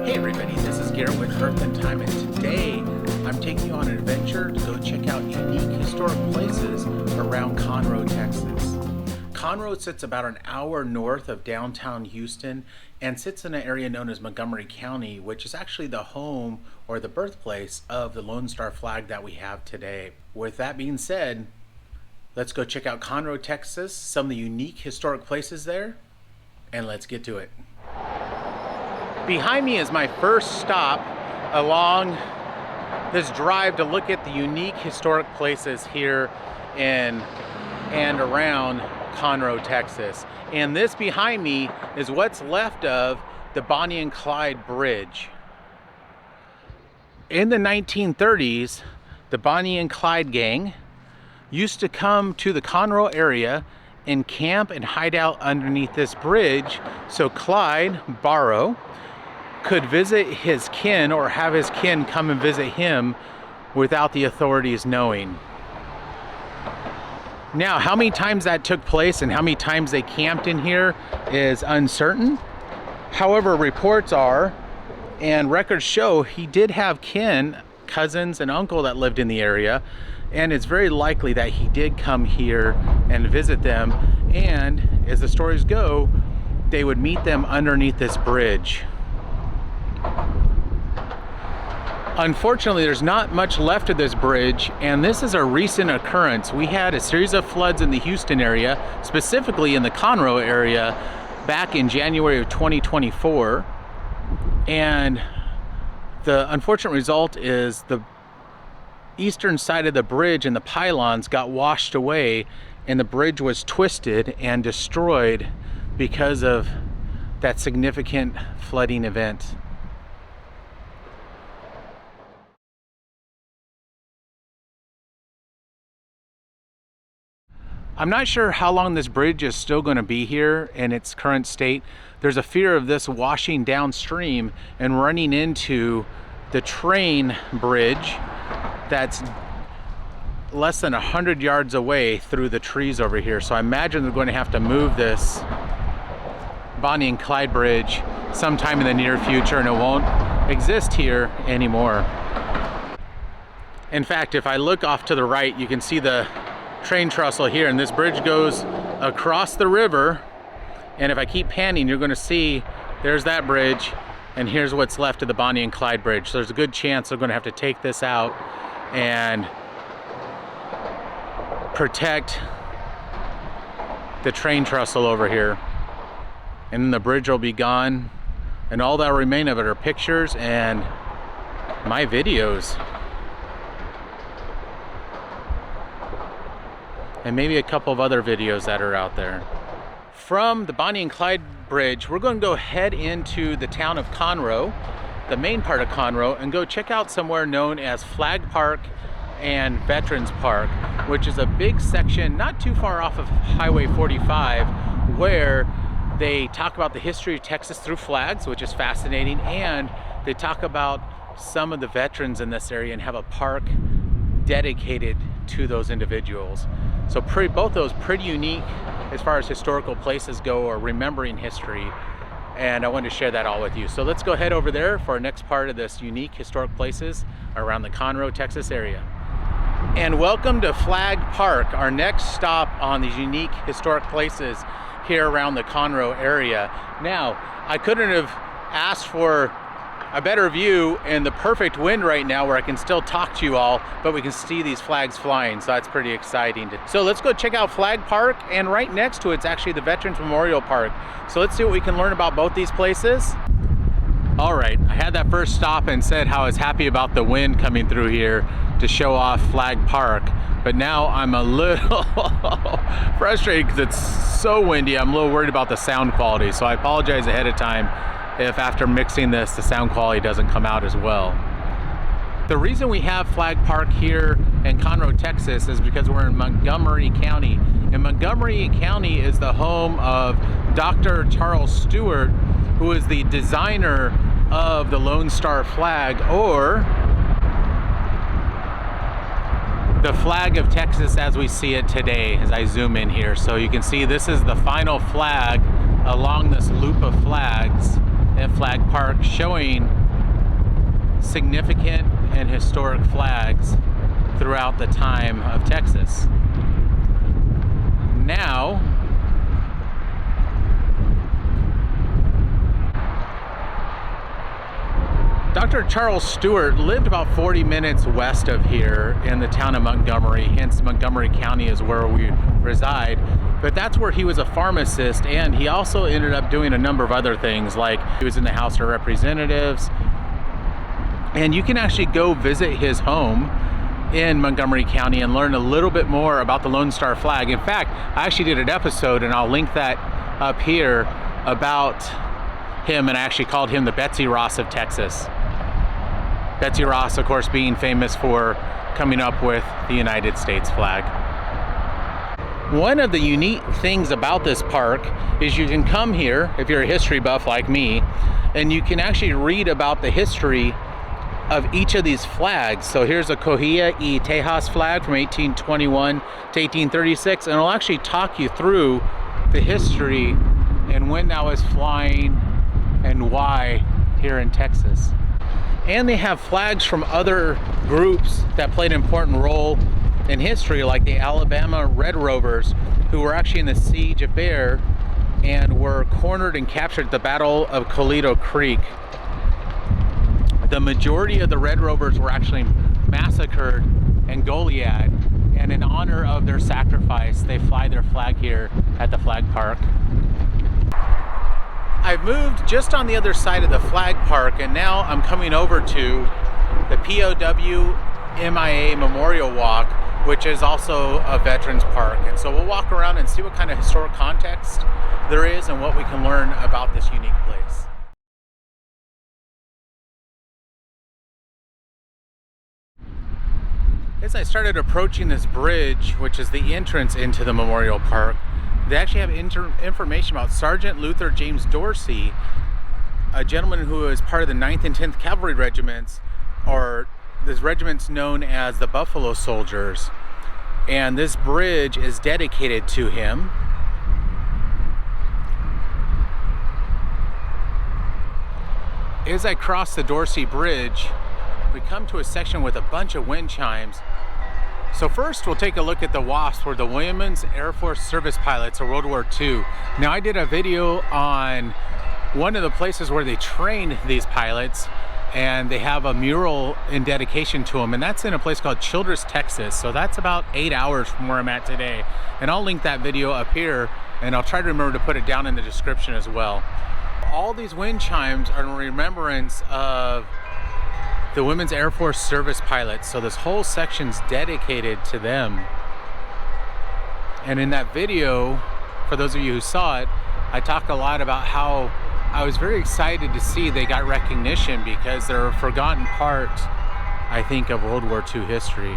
Hey everybody, this is Garrett with Earth and Time, and today I'm taking you on an adventure to go check out unique historic places around Conroe, Texas. Conroe sits about an hour north of downtown Houston and sits in an area known as Montgomery County, which is actually the home or the birthplace of the Lone Star flag that we have today. With that being said, let's go check out Conroe, Texas, some of the unique historic places there, and let's get to it. Behind me is my first stop along this drive to look at the unique historic places here in and around Conroe, Texas. And this behind me is what's left of the Bonnie and Clyde Bridge. In the 1930s, the Bonnie and Clyde gang used to come to the Conroe area and camp and hide out underneath this bridge so Clyde Barrow could visit his kin or have his kin come and visit him without the authorities knowing. Now, how many times that took place and how many times they camped in here is uncertain. However, reports are and records show he did have kin, cousins and uncle that lived in the area, and it's very likely that he did come here and visit them, and as the stories go, they would meet them underneath this bridge. Unfortunately, there's not much left of this bridge, and this is a recent occurrence. We had a series of floods in the Houston area, specifically in the Conroe area, back in January of 2024. And the unfortunate result is the eastern side of the bridge and the pylons got washed away, and the bridge was twisted and destroyed because of that significant flooding event. I'm not sure how long this bridge is still going to be here in its current state. There's a fear of this washing downstream and running into the train bridge that's less than 100 yards away through the trees over here. So I imagine they're going to have to move this Bonnie and Clyde Bridge sometime in the near future, and it won't exist here anymore. In fact, if I look off to the right, you can see the train trestle here, and this bridge goes across the river, and if I keep panning, you're going to see there's that bridge, and here's what's left of the Bonnie and Clyde Bridge. So there's a good chance they're going to have to take this out and protect the train trestle over here, and then the bridge will be gone, and all that will remain of it are pictures and my videos, and maybe a couple of other videos that are out there. From the Bonnie and Clyde Bridge, we're going to go head into the town of Conroe, the main part of Conroe, and go check out somewhere known as Flag Park and Veterans Park, which is a big section not too far off of Highway 45, where they talk about the history of Texas through flags, which is fascinating, and they talk about some of the veterans in this area and have a park dedicated to those individuals. So both those pretty unique as far as historical places go, or remembering history, and I wanted to share that all with you. So let's go head over there for our next part of this unique historic places around the Conroe, Texas area. And welcome to Flag Park, our next stop on these unique historic places here around the Conroe area. Now, I couldn't have asked for a better view and the perfect wind right now where I can still talk to you all, but we can see these flags flying, so that's pretty exciting. So let's go check out Flag Park, and right next to it's actually the Veterans Memorial Park. So let's see what we can learn about both these places. All right, I had that first stop and said how I was happy about the wind coming through here to show off Flag Park, but now I'm a little frustrated because it's so windy. I'm a little worried about the sound quality, so I apologize ahead of time if after mixing this the sound quality doesn't come out as well. The reason we have Flag Park here in Conroe, Texas is because we're in Montgomery County, and Montgomery County is the home of Dr. Charles Stewart, who is the designer of the Lone Star flag, or the flag of Texas as we see it today, as I zoom in here. So you can see this is the final flag along this loop of flags at Flag Park, showing significant and historic flags throughout the time of Texas. Now, Dr. Charles Stewart lived about 40 minutes west of here in the town of Montgomery, hence Montgomery County is where we reside. But that's where he was a pharmacist, and he also ended up doing a number of other things, like he was in the House of Representatives. And you can actually go visit his home in Montgomery County and learn a little bit more about the Lone Star flag. In fact, I actually did an episode, and I'll link that up here, about him, and I actually called him the Betsy Ross of Texas. Betsy Ross, of course, being famous for coming up with the United States flag. One of the unique things about this park is you can come here, if you're a history buff like me, and you can actually read about the history of each of these flags. So here's a Cohia y Tejas flag from 1821 to 1836, and it'll actually talk you through the history and when that was flying and why here in Texas. And they have flags from other groups that played an important role in history, like the Alabama Red Rovers, who were actually in the Siege of Bear and were cornered and captured at the Battle of Colito Creek. The majority of the Red Rovers were actually massacred in Goliad, and in honor of their sacrifice, they fly their flag here at the Flag Park. I've moved just on the other side of the Flag Park, and now I'm coming over to the POW MIA Memorial Walk, which is also a Veterans Park. And so we'll walk around and see what kind of historic context there is and what we can learn about this unique place. As I started approaching this bridge, which is the entrance into the Memorial Park, they actually have information about Sergeant Luther James Dorsey, a gentleman who is part of the 9th and 10th Cavalry Regiments, or this regiment's known as the Buffalo Soldiers. And this bridge is dedicated to him. As I cross the Dorsey Bridge, we come to a section with a bunch of wind chimes. So first we'll take a look at the WASP, or the Women's Air Force Service Pilots of World War II. Now, I did a video on one of the places where they trained these pilots, and they have a mural in dedication to them, and that's in a place called Childress, Texas. So that's about 8 hours from where I'm at today. And I'll link that video up here, and I'll try to remember to put it down in the description as well. All these wind chimes are in remembrance of the Women's Air Force Service Pilots, so this whole section's dedicated to them. And in that video, for those of you who saw it, I talk a lot about how I was very excited to see they got recognition, because they're a forgotten part, I think, of World War II history.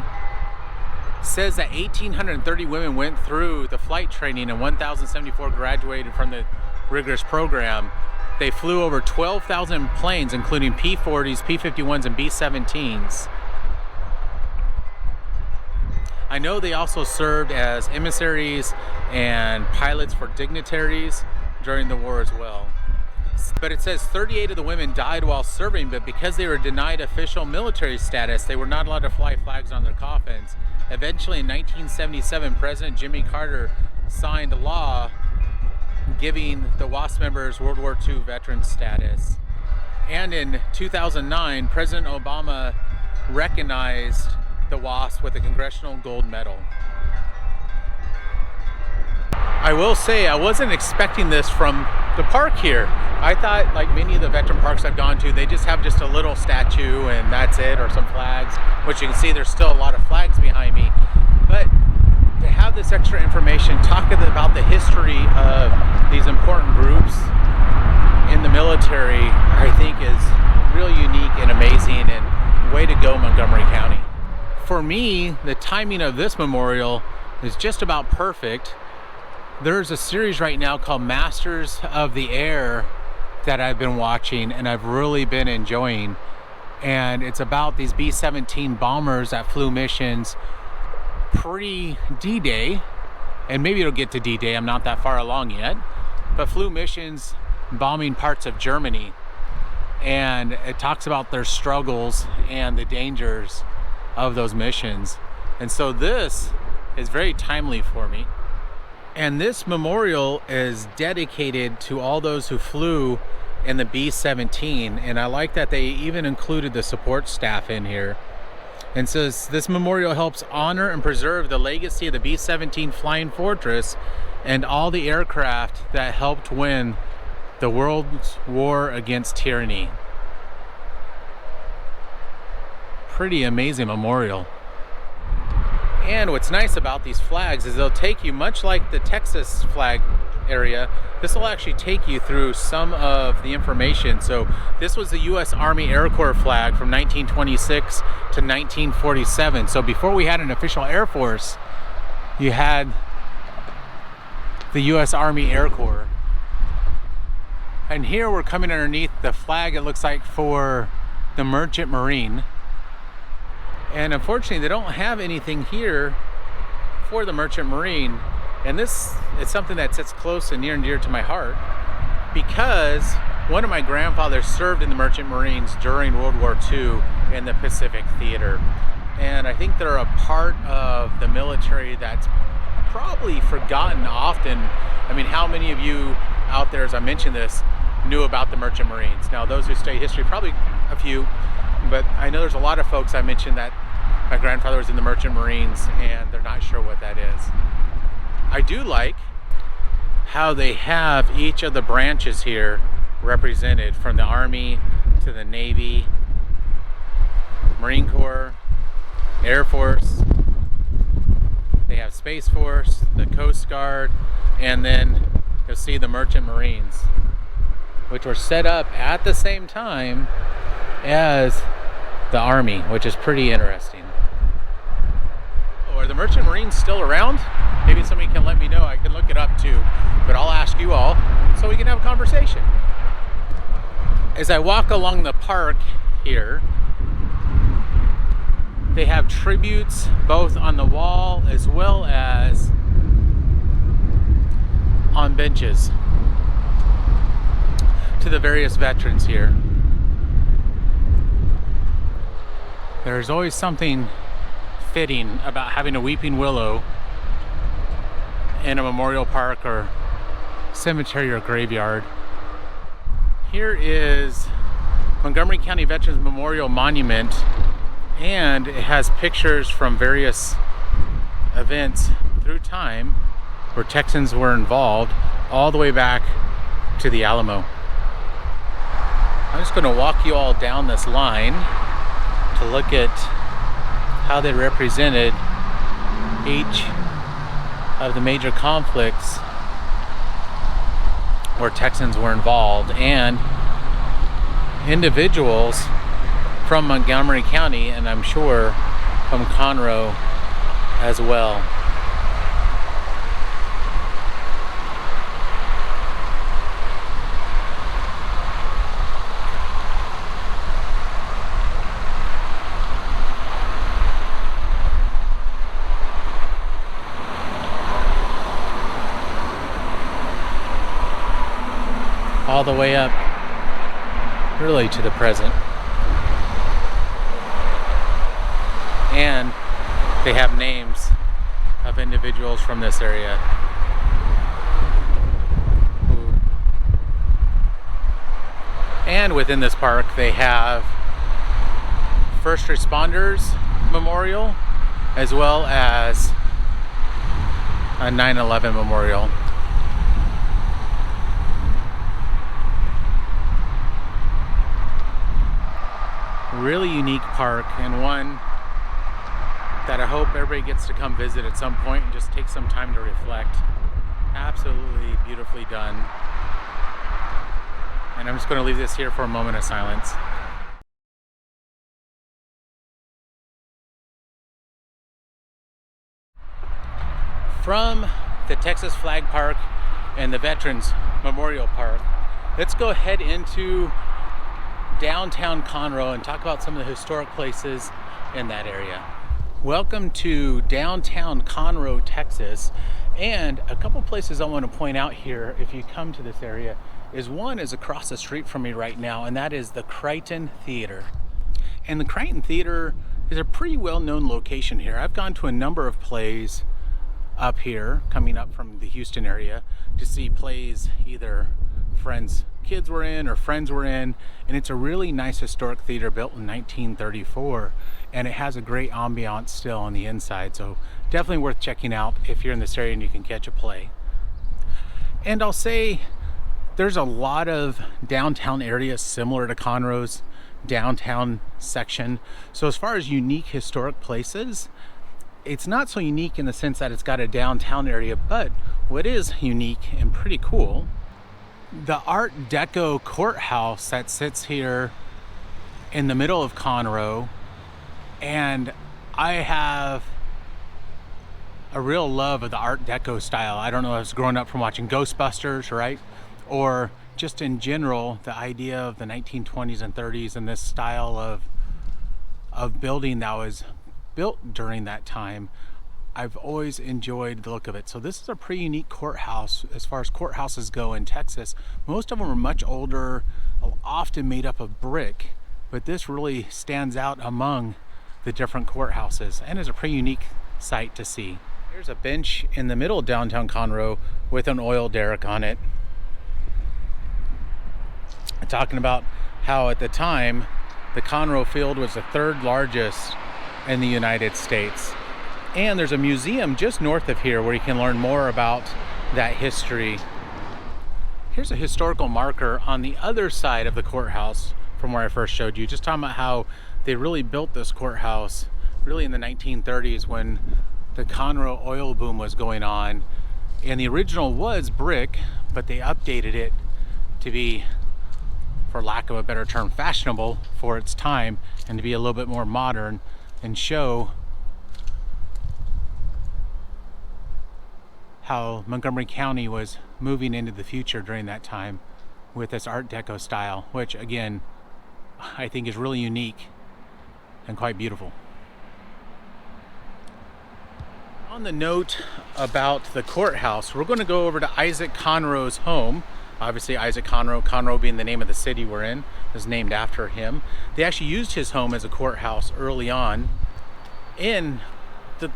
It says that 1,830 women went through the flight training and 1,074 graduated from the rigorous program. They flew over 12,000 planes, including P-40s, P-51s, and B-17s. I know they also served as emissaries and pilots for dignitaries during the war as well. But it says 38 of the women died while serving, but because they were denied official military status, they were not allowed to fly flags on their coffins. Eventually, in 1977, President Jimmy Carter signed a law giving the WASP members World War II veteran status. And in 2009, President Obama recognized the WASP with a Congressional Gold Medal. I will say, I wasn't expecting this from the park here. I thought, like many of the veteran parks I've gone to, they just have just a little statue and that's it, or some flags, which you can see there's still a lot of flags behind me. But to have this extra information, talking about the history of these important groups in the military, I think is really unique and amazing, and way to go, Montgomery County. For me, the timing of this memorial is just about perfect. There's a series right now called Masters of the Air that I've been watching and I've really been enjoying. And it's about these B-17 bombers that flew missions pre-D-Day, and maybe it'll get to D-Day, I'm not that far along yet, but flew missions bombing parts of Germany. and it talks about their struggles and the dangers of those missions. And so this is very timely for me. And this memorial is dedicated to all those who flew in the B-17, and I like that they even included the support staff in here. And so this memorial helps honor and preserve the legacy of the B-17 Flying Fortress and all the aircraft that helped win the world's war against tyranny. Pretty amazing memorial. And what's nice about these flags is they'll take you, much like the Texas flag area, this will actually take you through some of the information. So this was the U.S. Army Air Corps flag from 1926 to 1947. So before we had an official Air Force, you had the U.S. Army Air Corps. And here we're coming underneath the flag, it looks like, for the Merchant Marine. And unfortunately, they don't have anything here for the Merchant Marine. And this is something that sits close and near and dear to my heart, because one of my grandfathers served in the Merchant Marines during World War II in the Pacific Theater. And I think they're a part of the military that's probably forgotten often. I mean, how many of you out there, as I mentioned this, knew about the Merchant Marines? Now, those who study history, probably a few, but I know there's a lot of folks I mentioned that my grandfather was in the Merchant Marines and they're not sure what that is. I do like how they have each of the branches here represented, from the Army to the Navy, Marine Corps, Air Force. They have Space Force, the Coast Guard, and then you'll see the Merchant Marines, which were set up at the same time as the Army, which is pretty interesting. Oh, are the Merchant Marines still around? Maybe somebody can let me know. I can look it up too, but I'll ask you all so we can have a conversation. As I walk along the park here, they have tributes both on the wall as well as on benches to the various veterans here. There's always something fitting about having a weeping willow in a memorial park or cemetery or graveyard. Here is Montgomery County Veterans Memorial Monument, and it has pictures from various events through time where Texans were involved, all the way back to the Alamo. I'm just going to walk you all down this line to look at how they represented each of the major conflicts where Texans were involved, and individuals from Montgomery County, and I'm sure from Conroe as well. All the way up really to the present. And they have names of individuals from this area. And within this park they have First Responders Memorial as well as a 9/11 memorial. Really unique park, and one that I hope everybody gets to come visit at some point and just take some time to reflect. Absolutely beautifully done. And I'm just going to leave this here for a moment of silence. From the Texas Flag Park and the Veterans Memorial Park, let's go head into downtown Conroe and talk about some of the historic places in that area. Welcome to downtown Conroe, Texas, and a couple places I want to point out here if you come to this area one is across the street from me right now, and that is the Crichton Theater. And the Crichton Theater is a pretty well-known location here. I've gone to a number of plays up here, coming up from the Houston area, to see plays either friends' kids were in or friends were in, and it's a really nice historic theater built in 1934, and it has a great ambiance still on the inside, so definitely worth checking out if you're in this area and you can catch a play. And I'll say there's a lot of downtown areas similar to Conroe's downtown section, so as far as unique historic places, it's not so unique in the sense that it's got a downtown area, but what is unique and pretty cool, the Art Deco courthouse that sits here in the middle of Conroe. And I have a real love of the Art Deco style. I don't know if it's growing up from watching Ghostbusters, right? Or just in general, the idea of the 1920s and 30s and this style of building that was built during that time. I've always enjoyed the look of it. So this is a pretty unique courthouse as far as courthouses go in Texas. Most of them are much older, often made up of brick, but this really stands out among the different courthouses and is a pretty unique sight to see. Here's a bench in the middle of downtown Conroe with an oil derrick on it. Talking about how at the time the Conroe field was the third largest in the United States. And there's a museum just north of here where you can learn more about that history. Here's a historical marker on the other side of the courthouse from where I first showed you, just talking about how they really built this courthouse really in the 1930s when the Conroe oil boom was going on. And the original was brick, but they updated it to be, for lack of a better term, fashionable for its time and to be a little bit more modern and show how Montgomery County was moving into the future during that time with this Art Deco style, which again, I think is really unique and quite beautiful. On the note about the courthouse, we're going to go over to Isaac Conroe's home. Obviously Isaac Conroe, Conroe being the name of the city we're in, is named after him. They actually used his home as a courthouse early on in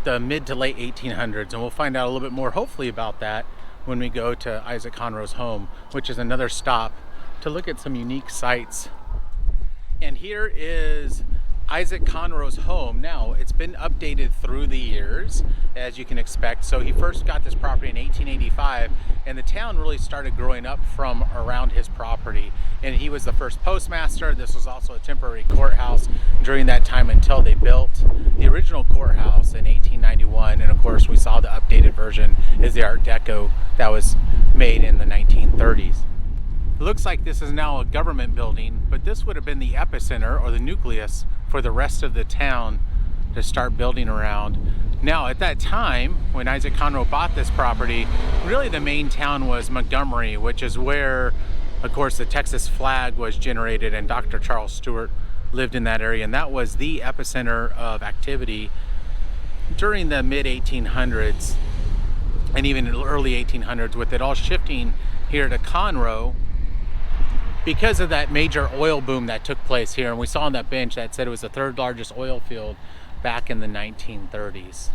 the mid to late 1800s, and we'll find out a little bit more hopefully about that when we go to Isaac Conroe's home, which is another stop to look at some unique sites. And here is Isaac Conroe's home. Now, it's been updated through the years, as you can expect. So he first got this property in 1885, and the town really started growing up from around his property. And he was the first postmaster. This was also a temporary courthouse during that time until they built the original courthouse in 1891. And of course, we saw the updated version is the Art Deco that was made in the 1930s. It looks like this is now a government building, but this would have been the epicenter or the nucleus for the rest of the town to start building around. Now, at that time, when Isaac Conroe bought this property, really the main town was Montgomery, which is where, of course, the Texas flag was generated, and Dr. Charles Stewart lived in that area, and that was the epicenter of activity during the mid-1800s and even early 1800s, with it all shifting here to Conroe because of that major oil boom that took place here. And we saw on that bench that said it was the third largest oil field back in the 1930s.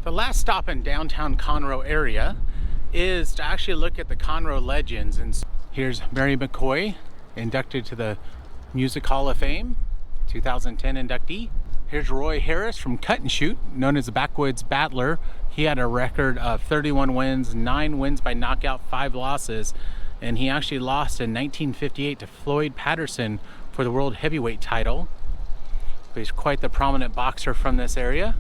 The last stop in downtown Conroe area is to actually look at the Conroe Legends. And here's Mary McCoy, inducted to the Music Hall of Fame, 2010 inductee. Here's Roy Harris from Cut and Shoot, known as the Backwoods Battler. He had a record of 31 wins, 9 wins by knockout, 5 losses. And he actually lost in 1958 to Floyd Patterson for the world heavyweight title. But he's quite the prominent boxer from this area.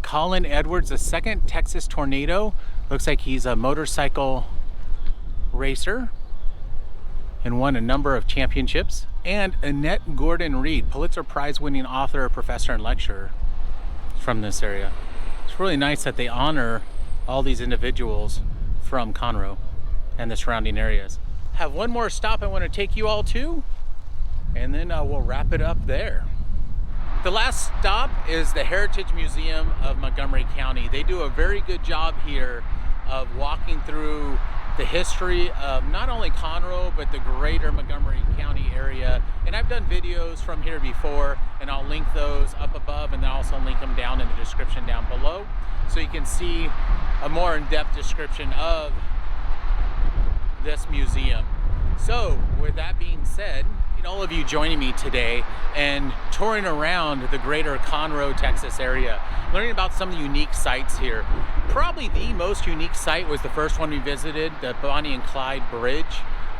Colin Edwards, the second Texas Tornado. Looks like he's a motorcycle racer and won a number of championships. And Annette Gordon-Reed, Pulitzer Prize winning author, professor, and lecturer from this area. It's really nice that they honor all these individuals from Conroe and the surrounding areas. Have one more stop I want to take you all to, and then we'll wrap it up there. The last stop is the Heritage Museum of Montgomery County. They do a very good job here of walking through the history of not only Conroe, but the greater Montgomery County area. And I've done videos from here before, and I'll link those up above, and then I'll also link them down in the description down below, so you can see a more in-depth description of this museum. So with that being said, all of you joining me today and touring around the greater Conroe, Texas area, learning about some of the unique sites here. Probably the most unique site was the first one we visited, the Bonnie and Clyde Bridge.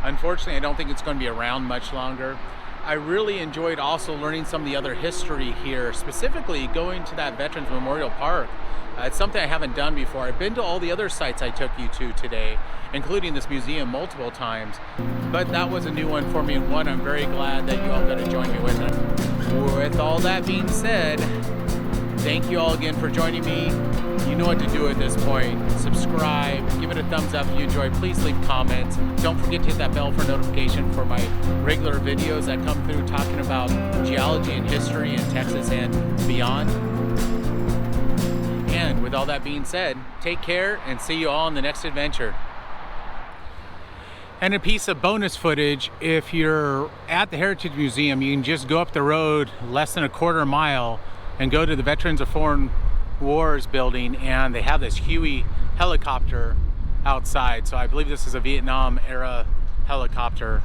Unfortunately, I don't think it's going to be around much longer. I really enjoyed also learning some of the other history here, specifically going to that Veterans Memorial Park. It's something I haven't done before. I've been to all the other sites I took you to today, including this museum multiple times, but that was a new one for me, and one I'm very glad that you all got to join me with it. With all that being said, thank you all again for joining me. You know what to do at this point. Subscribe, give it a thumbs up if you enjoyed. Please leave comments. Don't forget to hit that bell for notification for my regular videos that come through talking about geology and history in Texas and beyond. And with all that being said, take care and see you all in the next adventure. And a piece of bonus footage, if you're at the Heritage Museum, you can just go up the road less than a quarter mile and go to the Veterans of Foreign Wars building, and they have this Huey helicopter outside. So I believe this is a Vietnam era helicopter.